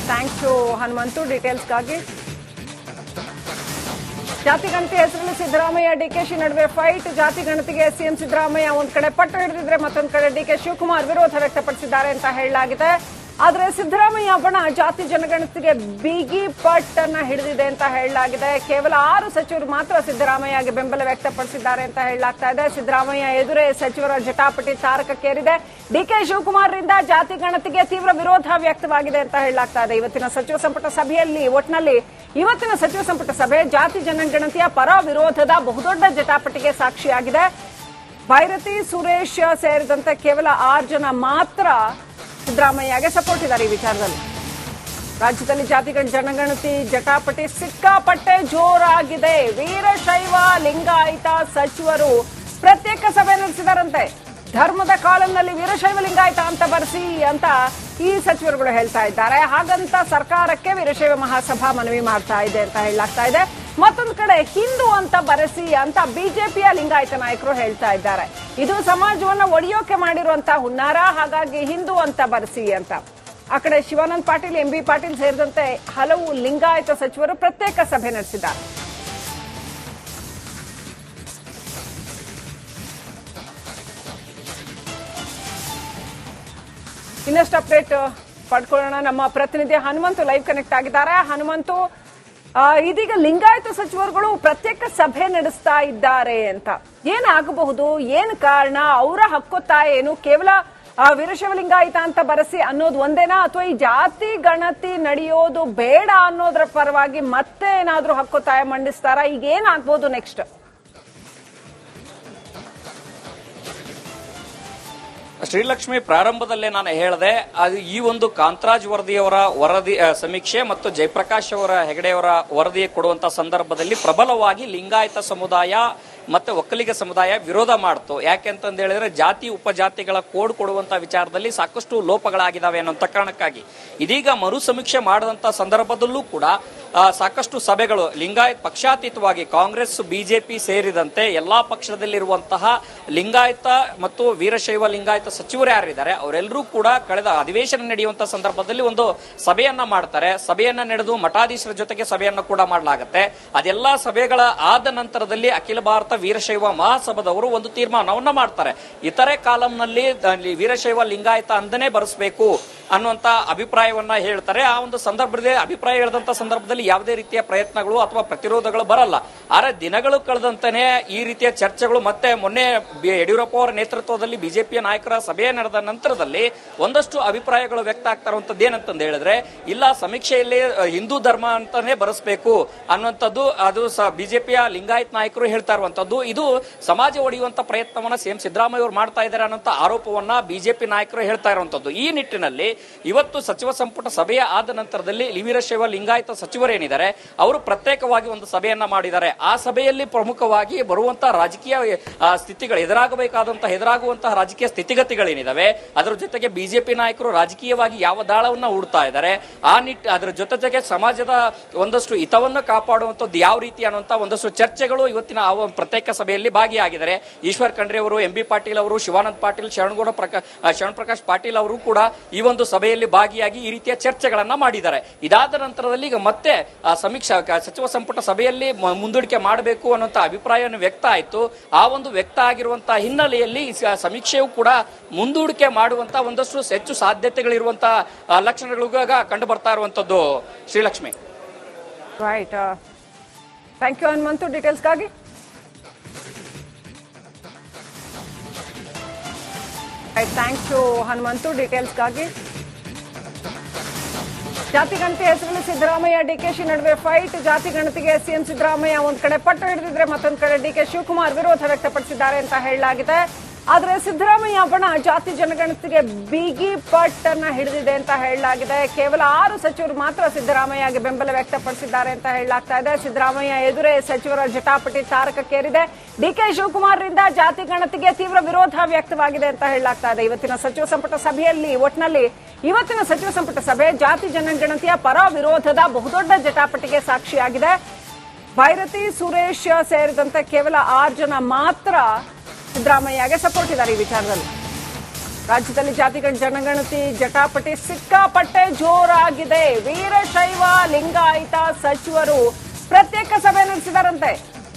Thanks to Hanumanthu ಡೀಟೇಲ್ಸ್ಗಾಗಿ. ಜಾತಿ ಗಣತಿ ಹೆಸರಲ್ಲಿ ಸಿದ್ದರಾಮಯ್ಯ ಡಿಕೆಶಿ ನಡುವೆ ಫೈಟ್. ಜಾತಿ ಗಣತಿಗೆ ಸಿಎಂ ಸಿದ್ದರಾಮಯ್ಯ ಒಂದ್ ಕಡೆ ಪಟ್ಟು ಹಿಡಿದಿದ್ರೆ ಮತ್ತೊಂದ್ ಕಡೆ ಡಿಕೆ ಶಿವಕುಮಾರ್ ವಿರೋಧ ವ್ಯಕ್ತಪಡಿಸಿದ್ದಾರೆ ಅಂತ ಹೇಳಲಾಗಿದೆ. ಆದ್ರೆ ಸಿದ್ದರಾಮಯ್ಯ ಬಣ ಜಾತಿ ಜನಗಣತಿಗೆ ಬಿಗಿ ಪಟ್ ಅನ್ನ ಹಿಡಿದಿದೆ ಅಂತ ಹೇಳಲಾಗಿದೆ. ಕೇವಲ 6 ಸಚಿವರು ಮಾತ್ರ ಸಿದ್ದರಾಮಯ್ಯಗೆ ಬೆಂಬಲ ವ್ಯಕ್ತಪಡಿಸಿದ್ದಾರೆ ಅಂತ ಹೇಳಲಾಗ್ತಾ ಇದೆ. ಸಿದ್ದರಾಮಯ್ಯ ಎದುರೇ ಸಚಿವರ ಜಟಾಪಟಿ ತಾರಕಕ್ಕೇರಿದೆ. ಡಿಕೆ ಶಿವಕುಮಾರ್ರಿಂದ ಜಾತಿ ಗಣತಿಗೆ ತೀವ್ರ ವಿರೋಧ ವ್ಯಕ್ತವಾಗಿದೆ ಅಂತ ಹೇಳಲಾಗ್ತಾ ಇದೆ. ಇವತ್ತಿನ ಸಚಿವ ಸಂಪುಟ ಸಭೆಯಲ್ಲಿ ಇವತ್ತಿನ ಸಚಿವ ಸಂಪುಟ ಸಭೆ ಜಾತಿ ಜನಗಣತಿಯ ಪರ ವಿರೋಧದ ಬಹುದೊಡ್ಡ ಜಟಾಪಟಿಗೆ ಸಾಕ್ಷಿಯಾಗಿದೆ. ಭೈರತಿ ಸುರೇಶ್ ಸೇರಿದಂತೆ ಕೇವಲ 6 ಜನ ಮಾತ್ರ ಸಿದ್ದರಾಮಯ್ಯಗೆ ಸಪೋರ್ಟ್ ಇದ್ದಾರೆ. ಈ ವಿಚಾರದಲ್ಲಿ ರಾಜ್ಯದಲ್ಲಿ ಜಾತಿ ಜನಗಣತಿ ಜಟಾಪಟಿ ಸಿಕ್ಕಾಪಟ್ಟೆ ಜೋರಾಗಿದೆ. ವೀರಶೈವ ಲಿಂಗಾಯತ ಸಚಿವರು ಪ್ರತ್ಯೇಕ ಸಭೆ ನಡೆಸಿದಾರಂತೆ. ಧರ್ಮದ ಕಾಲಂನಲ್ಲಿ ವೀರಶೈವ ಲಿಂಗಾಯತ ಅಂತ ಬರೆಸಿ ಅಂತ ಈ ಸಚಿವರುಗಳು ಹೇಳ್ತಾ ಇದ್ದಾರೆ. ಹಾಗಂತ ಸರ್ಕಾರಕ್ಕೆ ವೀರಶೈವ ಮಹಾಸಭಾ ಮನವಿ ಮಾಡ್ತಾ ಇದೆ ಅಂತ ಹೇಳಲಾಗ್ತಾ ಇದೆ. ಮತ್ತೊಂದು ಕಡೆ ಹಿಂದೂ ಅಂತ ಬರೆಸಿ ಅಂತ ಬಿಜೆಪಿಯ ಲಿಂಗಾಯತ ನಾಯಕರು ಹೇಳ್ತಾ ಇದ್ದಾರೆ. ಇದು ಸಮಾಜವನ್ನ ಒಡೆಯೋಕೆ ಮಾಡಿರುವಂತಹ ಹುನ್ನಾರ, ಹಾಗಾಗಿ ಹಿಂದೂ ಅಂತ ಬರೆಸಿ ಅಂತ. ಆ ಕಡೆ ಶಿವಾನಂದ ಪಾಟೀಲ್, ಎಂಬಿ ಪಾಟೀಲ್ ಸೇರಿದಂತೆ ಹಲವು ಲಿಂಗಾಯತ ಸಚಿವರು ಪ್ರತ್ಯೇಕ ಸಭೆ ನಡೆಸಿದ್ದಾರೆ. ಇನ್ನಷ್ಟು ಅಪ್ಡೇಟ್ ಪಡ್ಕೊಳ್ಳೋಣ. ನಮ್ಮ ಪ್ರತಿನಿಧಿ ಹನುಮಂತು ಲೈವ್ ಕನೆಕ್ಟ್ ಆಗಿದ್ದಾರೆ. ಹನುಮಂತು, ಇದೀಗ ಲಿಂಗಾಯತ ಸಚಿವರುಗಳು ಪ್ರತ್ಯೇಕ ಸಭೆ ನಡೆಸ್ತಾ ಇದ್ದಾರೆ ಅಂತ ಏನಾಗಬಹುದು? ಏನು ಕಾರಣ? ಅವರ ಹಕ್ಕೊತ್ತಾಯ ಏನು? ಕೇವಲ ವೀರಶೈವ ಲಿಂಗಾಯತ ಅಂತ ಬರೆಸಿ ಅನ್ನೋದು ಒಂದೇನಾ, ಅಥವಾ ಈ ಜಾತಿ ಗಣತಿ ನಡೆಯೋದು ಬೇಡ ಅನ್ನೋದ್ರ ಪರವಾಗಿ ಮತ್ತೆ ಏನಾದ್ರೂ ಹಕ್ಕೊತ್ತಾಯ ಮಂಡಿಸ್ತಾರಾ? ಈಗ ಏನಾಗಬಹುದು ನೆಕ್ಸ್ಟ್? ಶ್ರೀಲಕ್ಷ್ಮಿ, ಪ್ರಾರಂಭದಲ್ಲೇ ನಾನು ಹೇಳಿದೆ, ಅದು ಈ ಒಂದು ಕಾಂತರಾಜ್ ವರದಿಯವರ ವರದಿ ಸಮೀಕ್ಷೆ ಮತ್ತು ಜಯಪ್ರಕಾಶ್ ಅವರ ಹೆಗಡೆಯವರ ವರದಿ ಕೊಡುವಂತ ಸಂದರ್ಭದಲ್ಲಿ ಪ್ರಬಲವಾಗಿ ಲಿಂಗಾಯತ ಸಮುದಾಯ ಮತ್ತೆ ಒಕ್ಕಲಿಗ ಸಮುದಾಯ ವಿರೋಧ ಮಾಡ್ತು. ಯಾಕೆಂತಂದ ಹೇಳಿದ್ರೆ ಜಾತಿ ಉಪಜಾತಿಗಳ ಕೋಡ್ ಕೊಡುವಂತ ವಿಚಾರದಲ್ಲಿ ಸಾಕಷ್ಟು ಲೋಪಗಳಾಗಿದ್ದಾವೆ ಅನ್ನೋಂಥ ಕಾರಣಕ್ಕಾಗಿ ಇದೀಗ ಮರು ಸಮೀಕ್ಷೆ ಮಾಡಿದಂತ ಸಂದರ್ಭದಲ್ಲೂ ಕೂಡ ಸಾಕಷ್ಟು ಸಭೆಗಳು ಲಿಂಗಾಯತ್ ಪಕ್ಷಾತೀತವಾಗಿ ಕಾಂಗ್ರೆಸ್, ಬಿಜೆಪಿ ಸೇರಿದಂತೆ ಎಲ್ಲಾ ಪಕ್ಷದಲ್ಲಿರುವಂತಹ ಲಿಂಗಾಯತ ಮತ್ತು ವೀರಶೈವ ಲಿಂಗಾಯತ ಸಚಿವರು ಯಾರಿದ್ದಾರೆ ಅವರೆಲ್ಲರೂ ಕೂಡ ಕಳೆದ ಅಧಿವೇಶನ ನಡೆಯುವಂತಹ ಸಂದರ್ಭದಲ್ಲಿ ಒಂದು ಸಭೆಯನ್ನ ಮಾಡ್ತಾರೆ. ಸಭೆಯನ್ನ ನಡೆದು ಮಠಾಧೀಶರ ಜೊತೆಗೆ ಸಭೆಯನ್ನ ಕೂಡ ಮಾಡಲಾಗುತ್ತೆ. ಅದೆಲ್ಲಾ ಸಭೆಗಳ ಆದ ನಂತರದಲ್ಲಿ ಅಖಿಲ ಭಾರತ ವೀರಶೈವ ಮಹಾಸಭಾದವರು ಒಂದು ತೀರ್ಮಾನವನ್ನ ಮಾಡ್ತಾರೆ. ಇತರೆ ಕಾಲಂನಲ್ಲಿ ವೀರಶೈವ ಲಿಂಗಾಯತ ಅಂದನೇ ಬರೆಸಬೇಕು ಅನ್ನುವಂತ ಅಭಿಪ್ರಾಯವನ್ನ ಹೇಳ್ತಾರೆ. ಆ ಒಂದು ಸಂದರ್ಭದಲ್ಲಿ ಅಭಿಪ್ರಾಯ ಹೇಳಿದಂತ ಸಂದರ್ಭದಲ್ಲಿ ಯಾವುದೇ ರೀತಿಯ ಪ್ರಯತ್ನಗಳು ಅಥವಾ ಪ್ರತಿರೋಧಗಳು ಬರಲ್ಲ. ಆದರೆ ದಿನಗಳು ಕಳೆದಂತಾನೆ ಈ ರೀತಿಯ ಚರ್ಚೆಗಳು ಮತ್ತೆ ಮೊನ್ನೆ ಯಡಿಯೂರಪ್ಪ ಅವರ ನೇತೃತ್ವದಲ್ಲಿ ಬಿಜೆಪಿಯ ನಾಯಕರ ಸಭೆ ನಡೆದ ನಂತರದಲ್ಲಿ ಒಂದಷ್ಟು ಅಭಿಪ್ರಾಯಗಳು ವ್ಯಕ್ತ ಆಗ್ತಾ ಇರುವಂತದ್ದು ಏನಂತಂದು ಹೇಳಿದ್ರೆ, ಇಲ್ಲ ಸಮೀಕ್ಷೆಯಲ್ಲಿ ಹಿಂದೂ ಧರ್ಮ ಅಂತಾನೆ ಬರೆಸಬೇಕು ಅನ್ನುವಂಥದ್ದು ಅದು ಬಿಜೆಪಿಯ ಲಿಂಗಾಯತ್ ನಾಯಕರು ಹೇಳ್ತಾ ಇರುವಂತದ್ದು. ಇದು ಸಮಾಜ ಒಡೆಯುವಂತ ಪ್ರಯತ್ನವನ್ನ ಸಿಎಂ ಸಿದ್ದರಾಮಯ್ಯ ಅವರು ಮಾಡ್ತಾ ಇದ್ದಾರೆ ಅನ್ನೋಂಥ ಆರೋಪವನ್ನ ಬಿಜೆಪಿ ನಾಯಕರು ಹೇಳ್ತಾ ಇರುವಂತದ್ದು. ಈ ನಿಟ್ಟಿನಲ್ಲಿ ಇವತ್ತು ಸಚಿವ ಸಂಪುಟ ಸಭೆಯ ಆದ ನಂತರದಲ್ಲಿ ವೀರಶೈವ ಲಿಂಗಾಯತ ಸಚಿವರೇನಿದ್ದಾರೆ ಅವರು ಪ್ರತ್ಯೇಕವಾಗಿ ಒಂದು ಸಭೆಯನ್ನ ಮಾಡಿದ್ದಾರೆ. ಆ ಸಭೆಯಲ್ಲಿ ಪ್ರಮುಖವಾಗಿ ಬರುವಂತಹ ರಾಜಕೀಯ ಸ್ಥಿತಿಗಳು ಎದುರಾಗುವಂತಹ ರಾಜಕೀಯ ಸ್ಥಿತಿಗತಿಗಳೇನಿದಾವೆ ಅದರ ಜೊತೆಗೆ ಬಿಜೆಪಿ ನಾಯಕರು ರಾಜಕೀಯವಾಗಿ ಯಾವ ದಾಳವನ್ನ ಹೂಡ್ತಾ ಇದ್ದಾರೆ, ಅದರ ಜೊತೆಗೆ ಸಮಾಜದ ಒಂದಷ್ಟು ಹಿತವನ್ನು ಕಾಪಾಡುವಂತದ್ದು ಯಾವ ರೀತಿ ಅನ್ನುವಂತ ಒಂದಷ್ಟು ಚರ್ಚೆಗಳು ಇವತ್ತಿನ ಪ್ರತ್ಯೇಕ ಸಭೆಯಲ್ಲಿ ಭಾಗಿಯಾಗಿದ್ದಾರೆ. ಈಶ್ವರ್ ಖಂಡ್ರೆ ಅವರು, ಎಂಬಿ ಪಾಟೀಲ್ ಅವರು, ಶಿವಾನಂದ ಪಾಟೀಲ್, ಶರಣಪ್ರಕಾಶ್ ಪಾಟೀಲ್ ಅವರು ಕೂಡ ಈ ಒಂದು ಸಭೆಯಲ್ಲಿ ಭಾಗಿಯಾಗಿ ಈ ರೀತಿಯ ಚರ್ಚೆಗಳನ್ನ ಮಾಡಿದ್ದಾರೆ. ಇದಾದ ನಂತರದಲ್ಲಿ ಈಗ ಮತ್ತೆ ಸಮೀಕ್ಷಾ ಸಚಿವ ಸಂಪುಟ ಸಭೆಯಲ್ಲಿ ಮುಂದೂಡಿಕೆ ಮಾಡಬೇಕು ಅನ್ನುವಂತ ಅಭಿಪ್ರಾಯವನ್ನು ವ್ಯಕ್ತ ಆಯಿತು. ಆ ಒಂದು ವ್ಯಕ್ತ ಆಗಿರುವಂತಹ ಹಿನ್ನೆಲೆಯಲ್ಲಿ ಸಮೀಕ್ಷೆಯು ಕೂಡ ಮುಂದೂಡಿಕೆ ಮಾಡುವಂತಹ ಒಂದಷ್ಟು ಹೆಚ್ಚು ಸಾಧ್ಯತೆಗಳಿರುವಂತಹ ಲಕ್ಷಣಗಳು ಕಂಡು ಬರ್ತಾ ಇರುವಂತದ್ದು. Srilakshmi, right. Thank you Hanumanthu ಡೀಟೇಲ್ಸ್ಗಾಗಿ. ಥ್ಯಾಂಕ್ಸ್ ಟು ಹನುಮಂತು ಡೀಟೇಲ್ಸ್ಗಾಗಿ. ಜಾತಿ ಗಣತಿ ಹೆಸರಲ್ಲಿ ಸಿದ್ದರಾಮಯ್ಯ ಡಿಕೆಶಿ ನಡುವೆ ಫೈಟ್. ಜಾತಿ ಗಣತಿಗೆ ಸಿಎಂ ಸಿದ್ದರಾಮಯ್ಯ ಒಂದ್ ಕಡೆ ಪಟ್ಟು ಹಿಡಿದಿದ್ರೆ ಮತ್ತೊಂದು ಕಡೆ ಡಿಕೆ ಶಿವಕುಮಾರ್ ವಿರೋಧ ವ್ಯಕ್ತಪಡಿಸಿದ್ದಾರೆ ಅಂತ ಹೇಳಲಾಗಿದೆ. ಆದ್ರೆ ಸಿದ್ದರಾಮಯ್ಯ ಬಣ ಜಾತಿ ಜನಗಣತಿಗೆ ಬಿಗಿ ಪಟ್ ಅನ್ನ ಹಿಡಿದಿದೆ ಅಂತ ಹೇಳಲಾಗಿದೆ. ಕೇವಲ 6 ಸಚಿವರು ಮಾತ್ರ ಸಿದ್ದರಾಮಯ್ಯಗೆ ಬೆಂಬಲ ವ್ಯಕ್ತಪಡಿಸಿದ್ದಾರೆ ಅಂತ ಹೇಳಲಾಗ್ತಾ ಇದೆ. ಸಿದ್ದರಾಮಯ್ಯ ಎದುರೇ ಸಚಿವರ ಜಟಾಪಟಿ ತಾರಕಕ್ಕೇರಿದೆ. ಡಿಕೆ ಶಿವಕುಮಾರ್ರಿಂದ ಜಾತಿ ಗಣತಿಗೆ ತೀವ್ರ ವಿರೋಧ ವ್ಯಕ್ತವಾಗಿದೆ ಅಂತ ಹೇಳಲಾಗ್ತಾ ಇದೆ. ಇವತ್ತಿನ ಸಚಿವ ಸಂಪುಟ ಸಭೆ ಜಾತಿ ಜನಗಣತಿಯ ಪರ ವಿರೋಧದ ಬಹುದೊಡ್ಡ ಜಟಾಪಟಿಗೆ ಸಾಕ್ಷಿಯಾಗಿದೆ. ಭೈರತಿ ಸುರೇಶ್ ಸೇರಿದಂತೆ ಕೇವಲ 6 ಜನ ಮಾತ್ರ ಸಿದ್ದರಾಮಯ್ಯಗೆ ಸಪೋರ್ಟ್ ಇದ್ದಾರೆ ಈ ವಿಚಾರದಲ್ಲಿ. ರಾಜ್ಯದಲ್ಲಿ ಜಾತಿ ಜನಗಣತಿ ಜಟಾಪಟಿ ಸಿಕ್ಕಾಪಟ್ಟೆ ಜೋರಾಗಿದೆ. ವೀರಶೈವ ಲಿಂಗಾಯತ ಸಚಿವರು ಪ್ರತ್ಯೇಕ ಸಭೆ ನಡೆಸಿದಾರಂತೆ.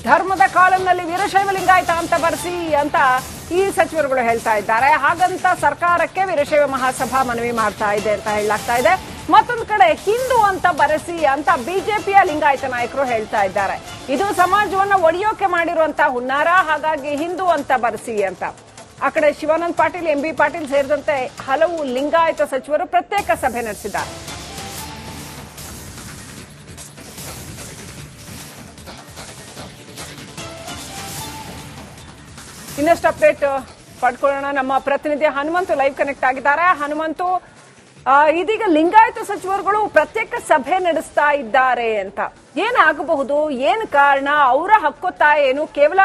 ಧರ್ಮದ ಕಾಲಂನಲ್ಲಿ ವೀರಶೈವ ಲಿಂಗಾಯತ ಅಂತ ಬರೆಸಿ ಅಂತ ಈ ಸಚಿವರುಗಳು ಹೇಳ್ತಾ ಇದ್ದಾರೆ. ಹಾಗಂತ ಸರ್ಕಾರಕ್ಕೆ ವೀರಶೈವ ಮಹಾಸಭಾ ಮನವಿ ಮಾಡ್ತಾ ಇದೆ ಅಂತ ಹೇಳಲಾಗ್ತಾ ಇದೆ. ಮತ್ತೊಂದು ಕಡೆ ಹಿಂದೂ ಅಂತ ಬರೆಸಿ ಅಂತ ಬಿಜೆಪಿಯ ಲಿಂಗಾಯತ ನಾಯಕರು ಹೇಳ್ತಾ ಇದ್ದಾರೆ. ಇದು ಸಮಾಜವನ್ನ ಒಡೆಯೋಕೆ ಮಾಡಿರುವಂತಹ ಹುನ್ನಾರ, ಹಾಗಾಗಿ ಹಿಂದೂ ಅಂತ ಬರೆಸಿ ಅಂತ. ಆ ಕಡೆ ಶಿವಾನಂದ ಪಾಟೀಲ್, ಎಂಬಿ ಪಾಟೀಲ್ ಸೇರಿದಂತೆ ಹಲವು ಲಿಂಗಾಯತ ಸಚಿವರು ಪ್ರತ್ಯೇಕ ಸಭೆ ನಡೆಸಿದ್ದಾರೆ. ಇನ್ನಷ್ಟು ಅಪ್ಡೇಟ್ ಪಡ್ಕೊಳ್ಳೋಣ. ನಮ್ಮ ಪ್ರತಿನಿಧಿ ಹನುಮಂತು ಲೈವ್ ಕನೆಕ್ಟ್ ಆಗಿದ್ದಾರೆ. ಹನುಮಂತು, ಇದೀಗ ಲಿಂಗಾಯತ ಸಚಿವರುಗಳು ಪ್ರತ್ಯೇಕ ಸಭೆ ನಡೆಸ್ತಾ ಇದ್ದಾರೆ ಅಂತ ಏನಾಗಬಹುದು? ಏನು ಕಾರಣ? ಅವರ ಹಕ್ಕೊತ್ತಾಯ ಏನು? ಕೇವಲ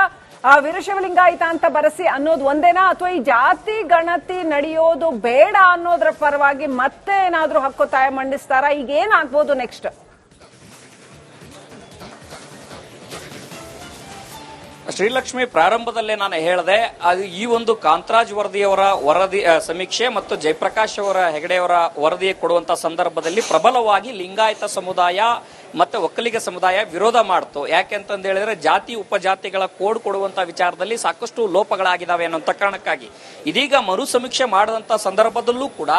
ವೀರಶೈವ ಲಿಂಗಾಯತ ಅಂತ ಬರೆಸಿ ಅನ್ನೋದು ಒಂದೇನಾ, ಅಥವಾ ಈ ಜಾತಿ ಗಣತಿ ನಡೆಯೋದು ಬೇಡ ಅನ್ನೋದ್ರ ಪರವಾಗಿ ಮತ್ತೆ ಏನಾದ್ರೂ ಹಕ್ಕೊತ್ತಾಯ ಮಂಡಿಸ್ತಾರಾ? ಈಗ ಏನಾಗ್ಬೋದು ನೆಕ್ಸ್ಟ್? ಶ್ರೀಲಕ್ಷ್ಮಿ, ಪ್ರಾರಂಭದಲ್ಲೇ ನಾನು ಹೇಳಿದೆ, ಅದು ಈ ಒಂದು ಕಾಂತರಾಜ್ ವರದಿ ಸಮೀಕ್ಷೆ ಮತ್ತು ಜಯಪ್ರಕಾಶ್ ಹೆಗಡೆಯವರ ವರದಿ ಕೊಡುವಂತ ಸಂದರ್ಭದಲ್ಲಿ ಪ್ರಬಲವಾಗಿ ಲಿಂಗಾಯತ ಸಮುದಾಯ ಮತ್ತೆ ಒಕ್ಕಲಿಗ ಸಮುದಾಯ ವಿರೋಧ ಮಾಡ್ತು. ಯಾಕೆಂತಂದ ಹೇಳಿದ್ರೆ ಜಾತಿ ಉಪಜಾತಿಗಳ ಕೋಡ್ ಕೊಡುವಂತ ವಿಚಾರದಲ್ಲಿ ಸಾಕಷ್ಟು ಲೋಪಗಳಾಗಿದ್ದಾವೆ ಅನ್ನೋ ಕಾರಣಕ್ಕಾಗಿ ಇದೀಗ ಮರು ಸಮೀಕ್ಷೆ ಮಾಡದಂತ ಸಂದರ್ಭದಲ್ಲೂ ಕೂಡ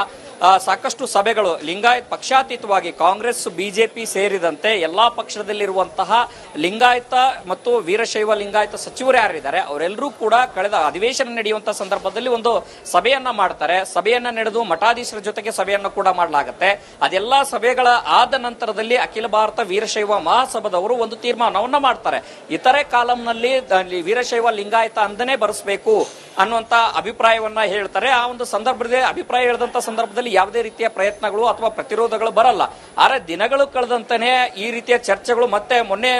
ಸಾಕಷ್ಟು ಸಭೆಗಳು ಲಿಂಗಾಯತ್ ಪಕ್ಷಾತೀತವಾಗಿ ಕಾಂಗ್ರೆಸ್, ಬಿಜೆಪಿ ಸೇರಿದಂತೆ ಎಲ್ಲಾ ಪಕ್ಷದಲ್ಲಿರುವಂತಹ ಲಿಂಗಾಯತ ಮತ್ತು ವೀರಶೈವ ಲಿಂಗಾಯತ ಸಚಿವರು ಯಾರಿದ್ದಾರೆ ಅವರೆಲ್ಲರೂ ಕೂಡ ಕಳೆದ ಅಧಿವೇಶನ ನಡೆಯುವಂತಹ ಸಂದರ್ಭದಲ್ಲಿ ಒಂದು ಸಭೆಯನ್ನ ಮಾಡ್ತಾರೆ. ಸಭೆಯನ್ನ ನಡೆದು ಮಠಾಧೀಶರ ಜೊತೆಗೆ ಸಭೆಯನ್ನ ಕೂಡ ಮಾಡಲಾಗುತ್ತೆ. ಅದೆಲ್ಲಾ ಸಭೆಗಳ ಆದ ನಂತರದಲ್ಲಿ ಅಖಿಲ ಭಾರತ ವೀರಶೈವ ಮಹಾಸಭಾದವರು ಒಂದು ತೀರ್ಮಾನವನ್ನ ಮಾಡ್ತಾರೆ. ಇತರೆ ಕಾಲಂನಲ್ಲಿ ವೀರಶೈವ ಲಿಂಗಾಯತ ಅಂದನೇ ಬರೆಸಬೇಕು ಅನ್ನುವಂತ ಅಭಿಪ್ರಾಯವನ್ನ ಹೇಳ್ತಾರೆ. ಆ ಒಂದು ಸಂದರ್ಭದಲ್ಲಿ ಅಭಿಪ್ರಾಯ ಹೇಳಿದಂತ ಸಂದರ್ಭದಲ್ಲಿ ಯಾವುದೇ ರೀತಿಯ ಪ್ರಯತ್ನಗಳು ಅಥವಾ ಪ್ರತಿರೋಧಗಳು ಬರಲ್ಲ. ಆದರೆ ದಿನಗಳು ಕಳೆದಂತಾನೆ ಈ ರೀತಿಯ ಚರ್ಚೆಗಳು ಮತ್ತೆ ಮೊನ್ನೆ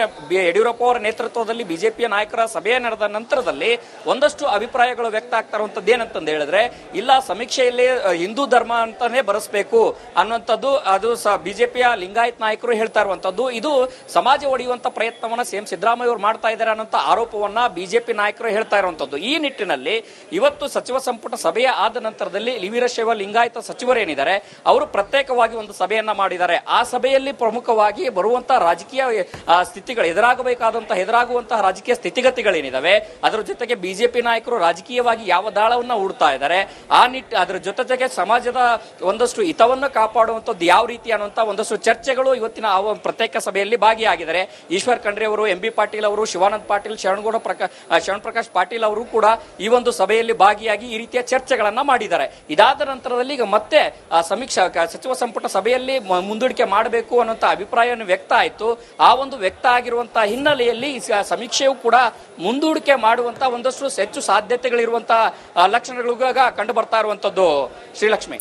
ಯಡಿಯೂರಪ್ಪ ಅವರ ನೇತೃತ್ವದಲ್ಲಿ ಬಿಜೆಪಿಯ ನಾಯಕರ ಸಭೆ ನಡೆದ ನಂತರದಲ್ಲಿ ಒಂದಷ್ಟು ಅಭಿಪ್ರಾಯಗಳು ವ್ಯಕ್ತ ಆಗ್ತಾ ಇರುವಂತದ್ದು ಏನಂತಂದು ಹೇಳಿದ್ರೆ, ಇಲ್ಲ ಸಮೀಕ್ಷೆಯಲ್ಲಿ ಹಿಂದೂ ಧರ್ಮ ಅಂತಾನೆ ಬರೆಸಬೇಕು ಅನ್ನುವಂಥದ್ದು ಅದು ಬಿಜೆಪಿಯ ಲಿಂಗಾಯತ್ ನಾಯಕರು ಹೇಳ್ತಾ ಇರುವಂತದ್ದು. ಇದು ಸಮಾಜ ಒಡೆಯುವಂತ ಪ್ರಯತ್ನವನ್ನ ಸಿಎಂ ಸಿದ್ದರಾಮಯ್ಯ ಅವರು ಮಾಡ್ತಾ ಇದ್ದಾರೆ ಅನ್ನೋ ಆರೋಪವನ್ನ ಬಿಜೆಪಿ ನಾಯಕರು ಹೇಳ್ತಾ ಇರುವಂತದ್ದು. ಈ ನಿಟ್ಟಿನಲ್ಲಿ ಇವತ್ತು ಸಚಿವ ಸಂಪುಟ ಸಭೆಯ ಆದ ನಂತರದಲ್ಲಿ ವೀರಶೈವ ಲಿಂಗಾಯತ ಸಚಿವರೇನಿದ್ದಾರೆ ಅವರು ಪ್ರತ್ಯೇಕವಾಗಿ ಒಂದು ಸಭೆಯನ್ನ ಮಾಡಿದ್ದಾರೆ. ಆ ಸಭೆಯಲ್ಲಿ ಪ್ರಮುಖವಾಗಿ ಬರುವಂತಹ ರಾಜಕೀಯ ಸ್ಥಿತಿಗಳು ಎದುರಾಗುವಂತಹ ರಾಜಕೀಯ ಸ್ಥಿತಿಗತಿಗಳೇನಿದಾವೆ ಅದರ ಜೊತೆಗೆ ಬಿಜೆಪಿ ನಾಯಕರು ರಾಜಕೀಯವಾಗಿ ಯಾವ ದಾಳವನ್ನ ಹೂಡ್ತಾ ಇದ್ದಾರೆ, ಅದರ ಜೊತೆಗೆ ಸಮಾಜದ ಒಂದಷ್ಟು ಹಿತವನ್ನು ಕಾಪಾಡುವಂತದ್ದು ಯಾವ ರೀತಿ ಅನ್ನುವಂತ ಒಂದಷ್ಟು ಚರ್ಚೆಗಳು ಇವತ್ತಿನ ಪ್ರತ್ಯೇಕ ಸಭೆಯಲ್ಲಿ ಭಾಗಿಯಾಗಿದ್ದಾರೆ. ಈಶ್ವರ್ ಖಂಡ್ರೆ ಅವರು, ಎಂಬಿ ಪಾಟೀಲ್ ಅವರು, ಶಿವಾನಂದ ಪಾಟೀಲ್, ಶರಣ್ ಪ್ರಕಾಶ್ ಪಾಟೀಲ್ ಅವರು ಕೂಡ ಈ ಒಂದು ಸಭೆಯಲ್ಲಿ ಭಾಗಿಯಾಗಿ ಈ ರೀತಿಯ ಚರ್ಚೆಗಳನ್ನ ಮಾಡಿದ್ದಾರೆ. ಇದಾದ ನಂತರದಲ್ಲಿ ಈಗ ಮತ್ತೆ ಸಚಿವ ಸಂಪುಟ ಸಭೆಯಲ್ಲಿ ಮುಂದೂಡಿಕೆ ಮಾಡಬೇಕು ಅನ್ನುವಂತ ಅಭಿಪ್ರಾಯವನ್ನು ವ್ಯಕ್ತ ಆಯಿತು. ಆ ಒಂದು ವ್ಯಕ್ತ ಆಗಿರುವಂತಹ ಹಿನ್ನೆಲೆಯಲ್ಲಿ ಸಮೀಕ್ಷೆಯು ಕೂಡ ಮುಂದೂಡಿಕೆ ಮಾಡುವಂತಹ ಒಂದಷ್ಟು ಹೆಚ್ಚು ಸಾಧ್ಯತೆಗಳಿರುವಂತಹ ಲಕ್ಷಣಗಳು ಕಂಡು ಬರ್ತಾ ಇರುವಂತದ್ದು. ಶ್ರೀಲಕ್ಷ್ಮಿ.